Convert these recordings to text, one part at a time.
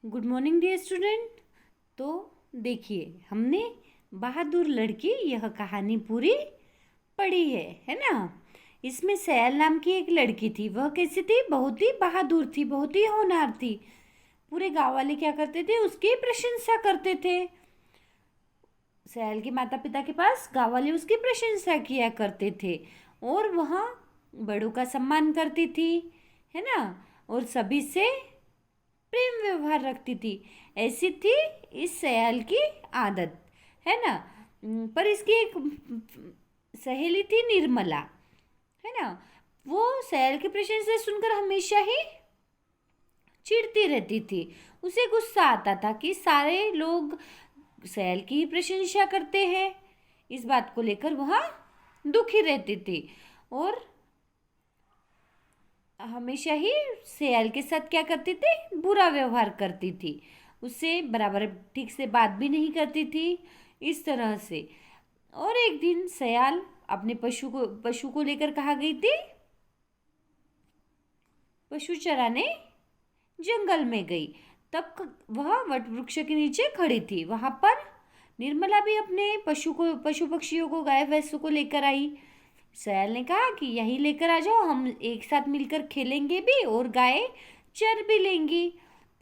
Good morning dear student. तो देखिए, हमने बहादुर लड़की यह कहानी पूरी पढ़ी है ना। इसमें सयाल नाम की एक लड़की थी। वह कैसी थी? बहुत ही बहादुर थी, बहुत ही होनहार थी। पूरे गांव वाले क्या करते थे? उसकी प्रशंसा करते थे। सयाल के माता पिता के पास गांव वाले उसकी प्रशंसा किया करते थे और वह बड़ों का सम्मान करती थी, है ना। और सभी से प्रेम व्यवहार रखती थी। ऐसी थी इस सयाल की आदत, है ना। पर इसकी एक सहेली थी निर्मला, है ना। वो सयाल की प्रशंसा सुनकर हमेशा ही चिढ़ती रहती थी। उसे गुस्सा आता था कि सारे लोग सयाल की ही प्रशंसा करते हैं। इस बात को लेकर वह दुखी रहती थी और हमेशा ही सयाल के साथ क्या करती थी? बुरा व्यवहार करती थी। उससे बराबर ठीक से बात भी नहीं करती थी, इस तरह से। और एक दिन सयाल अपने पशु को लेकर कहाँ गई थी? पशु चराने जंगल में गई। तब वह वट वृक्ष के नीचे खड़ी थी। वहां पर निर्मला भी अपने पशु पक्षियों को, गाय भैंसों को लेकर आई। सयाल ने कहा कि यही लेकर आ जाओ, हम एक साथ मिलकर खेलेंगे भी और गाय चर भी लेंगी।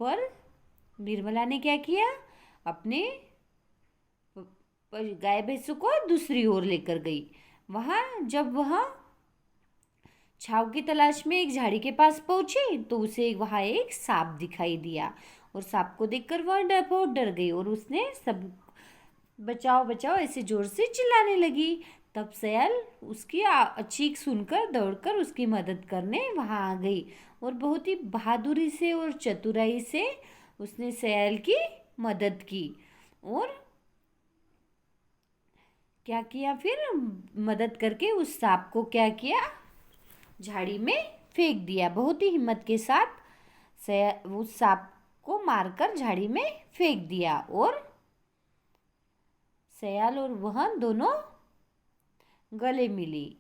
पर निर्मला ने क्या किया? अपने गाय भैंसों को दूसरी ओर लेकर गई। वहां जब वह छाव की तलाश में एक झाड़ी के पास पहुंची तो उसे वहां एक सांप दिखाई दिया और सांप को देखकर वह बहुत डर गई और उसने सब बचाओ बचाओ ऐसे जोर से चिल्लाने लगी। तब सयाल उसकी चीख सुनकर दौड़कर उसकी मदद करने वहां आ गई और बहुत ही बहादुरी से और चतुराई से उसने सयाल की मदद की। और क्या किया फिर? मदद करके उस सांप को क्या किया? झाड़ी में फेंक दिया। बहुत ही हिम्मत के साथ उस सांप को मारकर झाड़ी में फेंक दिया और सयाल और वह दोनों गले मिली।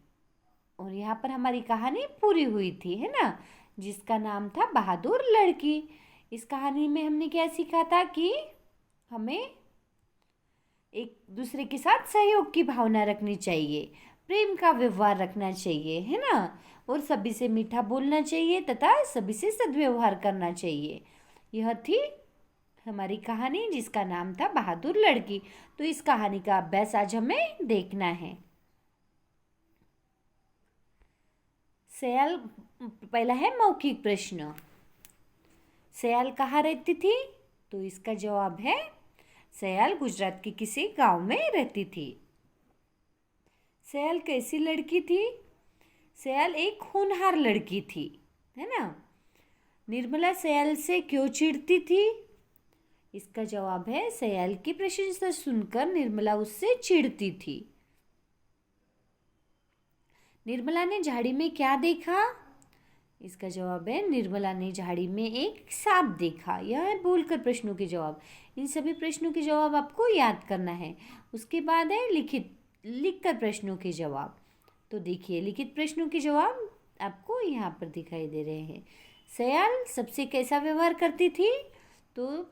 और यहाँ पर हमारी कहानी पूरी हुई थी, है ना, जिसका नाम था बहादुर लड़की। इस कहानी में हमने क्या सीखा था कि हमें एक दूसरे के साथ सहयोग की भावना रखनी चाहिए, प्रेम का व्यवहार रखना चाहिए, है ना। और सभी से मीठा बोलना चाहिए तथा सभी से सद्व्यवहार करना चाहिए। यह थी हमारी कहानी जिसका नाम था बहादुर लड़की। तो इस कहानी का अभ्यास आज हमें देखना है। सयाल, पहला है मौखिक प्रश्न। सयाल कहाँ रहती थी? तो इसका जवाब है सयाल गुजरात के किसी गांव में रहती थी। सयाल कैसी लड़की थी? सयाल एक होनहार लड़की थी, है ना। निर्मला सयाल से क्यों चिढ़ती थी? इसका जवाब है सयाल की प्रशंसा सुनकर निर्मला उससे चिढ़ती थी। निर्मला ने झाड़ी में क्या देखा? इसका जवाब है निर्मला ने झाड़ी में एक सांप देखा। यह है बोलकर प्रश्नों के जवाब। इन सभी प्रश्नों के जवाब आपको याद करना है। उसके बाद है लिखकर प्रश्नों के जवाब। तो देखिए, लिखित प्रश्नों के जवाब आपको यहाँ पर दिखाई दे रहे हैं। सयाल सबसे कैसा व्यवहार करती थी? तो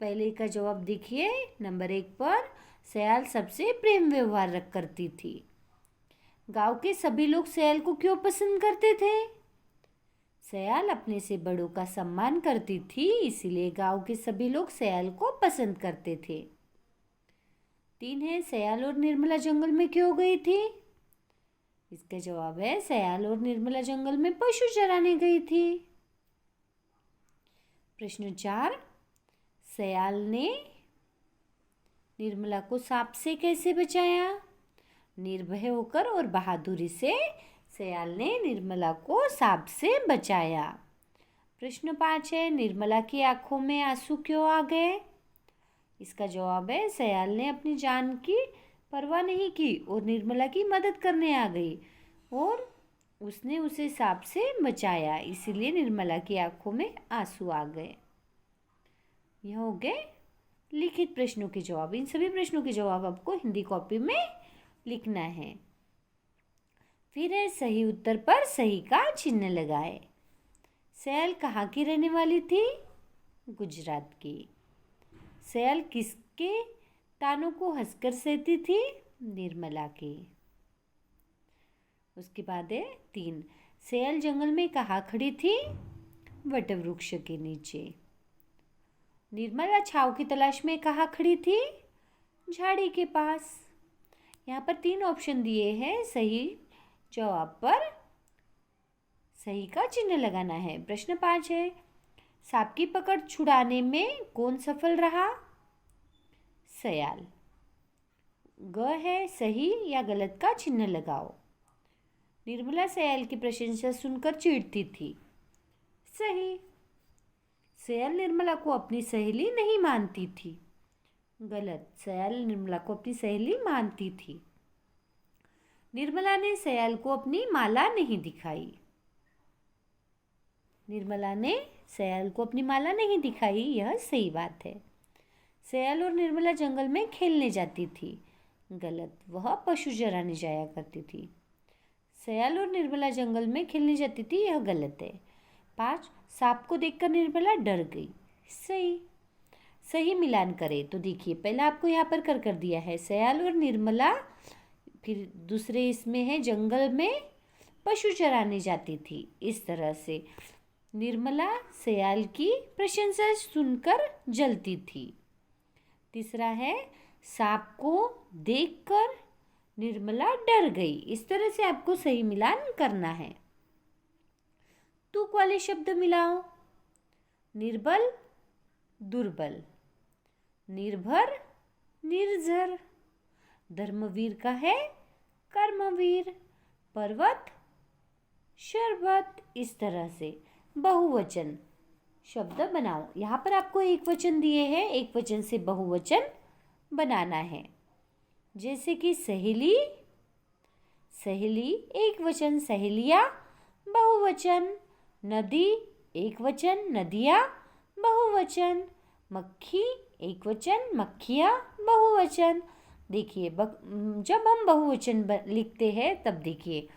पहले का जवाब देखिए, नंबर 1 पर सयाल सबसे प्रेम व्यवहार करती थी। गांव के सभी लोग सयाल को क्यों पसंद करते थे? सयाल अपने से बड़ों का सम्मान करती थी, इसीलिए गांव के सभी लोग सयाल को पसंद करते थे। 3 है, सयाल और निर्मला जंगल में क्यों गई थी? इसका जवाब है सयाल और निर्मला जंगल में पशु चराने गई थी। प्रश्न 4, सयाल ने निर्मला को सांप से कैसे बचाया? निर्भय होकर और बहादुरी से सयाल ने निर्मला को सांप से बचाया। प्रश्न 5 है, निर्मला की आंखों में आंसू क्यों आ गए? इसका जवाब है सयाल ने अपनी जान की परवाह नहीं की और निर्मला की मदद करने आ गई और उसने उसे सांप से बचाया, इसीलिए निर्मला की आंखों में आंसू आ गए। यह हो गए लिखित प्रश्नों के जवाब। इन सभी प्रश्नों के जवाब आपको हिंदी कॉपी में लिखना है। फिर है सही उत्तर पर सही का चिन्ह लगाए। सयाल कहाँ की रहने वाली थी? गुजरात की। सयाल किसके तानों को हंसकर सहती थी? निर्मला की। उसके बाद है 3, सयाल जंगल में कहाँ खड़ी थी? वटवृक्ष के नीचे। निर्मला छाव की तलाश में कहाँ खड़ी थी? झाड़ी के पास। यहाँ पर 3 ऑप्शन दिए हैं, सही जवाब पर सही का चिन्ह लगाना है। प्रश्न 5 है, सांप की पकड़ छुड़ाने में कौन सफल रहा? सयाल। ग है, सही या गलत का चिन्ह लगाओ। निर्मला सयाल की प्रशंसा सुनकर चिढ़ती थी। सही। सयाल निर्मला को अपनी सहेली नहीं मानती थी। गलत। सयाल निर्मला को अपनी सहेली मानती थी। निर्मला ने सयाल को अपनी माला नहीं दिखाई। निर्मला ने सयाल को अपनी माला नहीं दिखाई, यह सही बात है। सयाल और निर्मला जंगल में खेलने जाती थी। गलत। वह पशु चराने जाया करती थी। सयाल और निर्मला जंगल में खेलने जाती थी, यह गलत है। 5, सांप को देखकर निर्मला डर गई। सही। सही मिलान करें तो देखिए, पहला आपको यहाँ पर कर दिया है सयाल और निर्मला, फिर दूसरे इसमें है जंगल में पशु चराने जाती थी। इस तरह से निर्मला सयाल की प्रशंसा सुनकर जलती थी। तीसरा है सांप को देखकर निर्मला डर गई। इस तरह से आपको सही मिलान करना है। तुक वाले शब्द मिलाओ। निर्बल, दुर्बल। निर्भर, निर्झर। धर्मवीर का है कर्मवीर। पर्वत, शरबत। इस तरह से बहुवचन शब्द बनाओ। यहाँ पर आपको एक वचन दिए हैं, एक वचन से बहुवचन बनाना है। जैसे कि सहेली, सहेली एक वचन, सहेलियाँ बहुवचन। नदी एक वचन, नदियाँ बहुवचन। मक्खी एक वचन, मक्खियाँ बहुवचन। देखिए जब हम बहुवचन लिखते हैं तब देखिए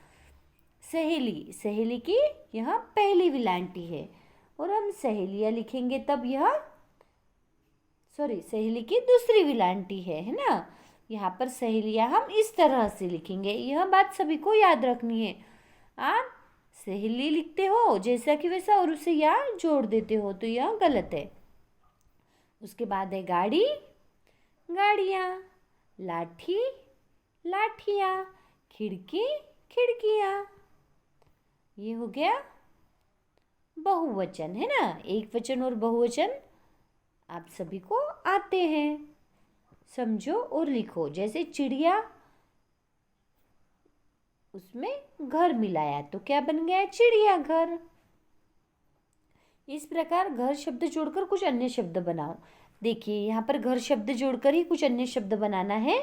सहेली, सहेली की यह पहली विलांटी है, और हम सहेलियाँ लिखेंगे तब यह सहेली की दूसरी विलांटी है ना। यहाँ पर सहेलियाँ हम इस तरह से लिखेंगे, यह बात सभी को याद रखनी है। आप सहेली लिखते हो जैसा कि वैसा और उसे यहाँ जोड़ देते हो तो यह गलत है। उसके बाद है गाड़ी, गाड़ियाँ। लाठी, लाठियाँ। खिड़की, खिड़कियाँ। ये हो गया बहुवचन, है ना। एक वचन और बहुवचन आप सभी को आते हैं, समझो और लिखो। जैसे चिड़िया, उसमें घर मिलाया तो क्या बन गया? चिड़ियाघर। इस प्रकार घर शब्द जोड़कर कुछ अन्य शब्द बनाओ। देखिए यहाँ पर घर शब्द जोड़कर ही कुछ अन्य शब्द बनाना है।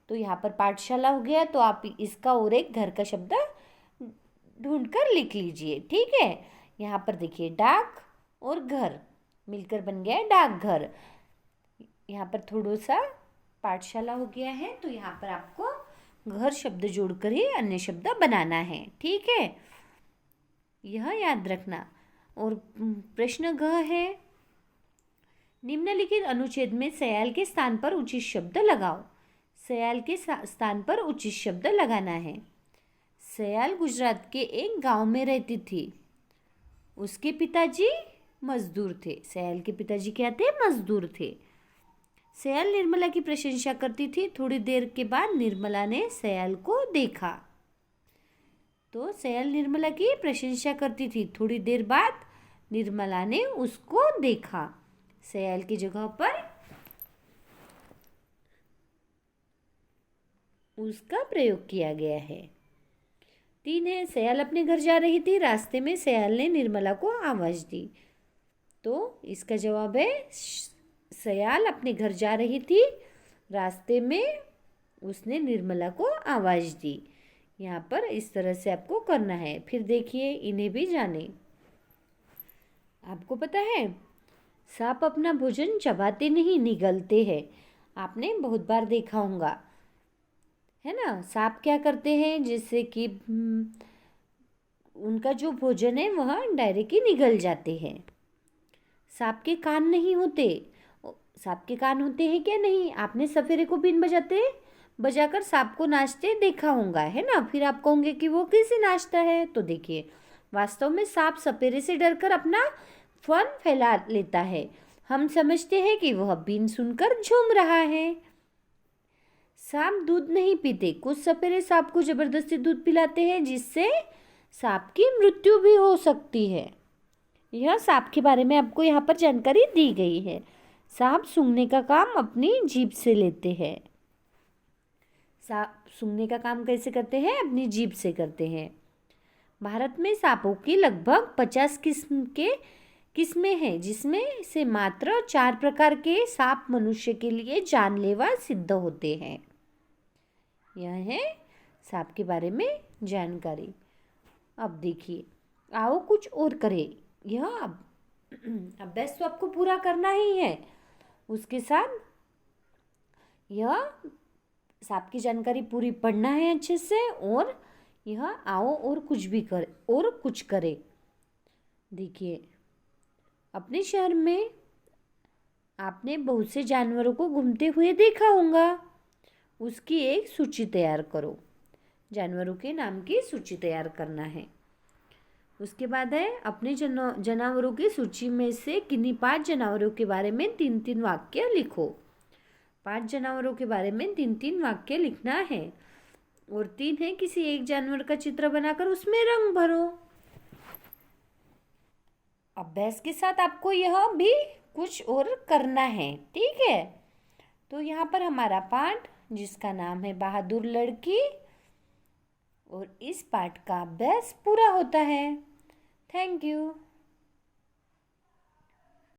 तो यहाँ पर पाठशाला हो गया, तो आप इसका और एक घर का शब्द ढूंढकर लिख लीजिए, ठीक है। यहाँ पर देखिए डाक और घर मिलकर बन गया है डाकघर। यहाँ पर थोड़ा सा पाठशाला हो गया है, तो यहाँ पर आपको घर शब्द जोड़कर ही अन्य शब्द बनाना है, ठीक है। यह याद रखना। और प्रश्न घ है, निम्नलिखित अनुच्छेद में सयाल के स्थान पर उचित शब्द लगाओ। सयाल के स्थान पर उचित शब्द लगाना है। सयाल गुजरात के एक गांव में रहती थी। उसके पिताजी मजदूर थे। सयाल के पिताजी क्या थे? मजदूर थे। सयाल निर्मला की प्रशंसा करती थी। थोड़ी देर के बाद निर्मला ने सयाल को देखा। तो सयाल निर्मला की प्रशंसा करती थी, थोड़ी देर बाद निर्मला ने उसको देखा। सयाल की जगह पर उसका प्रयोग किया गया है। 3 है, सयाल अपने घर जा रही थी। रास्ते में सयाल ने निर्मला को आवाज़ दी। तो इसका जवाब है सयाल अपने घर जा रही थी, रास्ते में उसने निर्मला को आवाज़ दी। यहाँ पर इस तरह से आपको करना है। फिर देखिए इन्हें भी जाने। आपको पता है सांप अपना भोजन चबाते नहीं, निगलते हैं। आपने बहुत बार देखा होगा, है ना। सांप क्या करते हैं, जैसे कि उनका जो भोजन है वह डायरेक्ट ही निगल जाते हैं। सांप के कान नहीं होते। सांप के कान होते हैं क्या? नहीं। आपने सफेरे को बीन बजाकर सांप को नाचते देखा होगा, है ना? फिर आप कहोगे कि वो कैसे नाचता है? तो देखिए, वास्तव में सांप सपेरे से डरकर अपना फन फैला लेता है। हम समझते हैं कि वह बीन सुनकर झूम रहा है। सांप दूध नहीं पीते। कुछ सपेरे सांप को जबरदस्ती दूध पिलाते हैं, जिससे सांप की मृत्यु भी हो सकती है। यह सांप के बारे में आपको यहाँ पर जानकारी दी गई है। सांप सूंघने का काम अपनी जीभ से लेते हैं। सांप सूंघने का काम कैसे करते हैं? अपनी जीभ से करते हैं। भारत में सांपों की लगभग 50 किस्में हैं, जिसमें से मात्र 4 प्रकार के सांप मनुष्य के लिए जानलेवा सिद्ध होते हैं। यह है सांप के बारे में जानकारी। अब देखिए, आओ कुछ और करें। यह अभ्यास तो आपको पूरा करना ही है। उसके साथ यह सांप की जानकारी पूरी पढ़ना है अच्छे से, और यह आओ और कुछ करें। देखिए, अपने शहर में आपने बहुत से जानवरों को घूमते हुए देखा होगा। उसकी एक सूची तैयार करो। जानवरों के नाम की सूची तैयार करना है। उसके बाद है, अपने जानवरों की सूची में से किन्हीं 5 जानवरों के बारे में 3-3 वाक्य लिखो। 5 जानवरों के बारे में 3-3 वाक्य लिखना है। और 3 है, किसी एक जानवर का चित्र बनाकर उसमें रंग भरो। अभ्यास के साथ आपको यह भी कुछ और करना है, ठीक है? तो यहाँ पर हमारा पाठ, जिसका नाम है बहादुर लड़की, और इस पाठ का अभ्यास पूरा होता है। Thank you.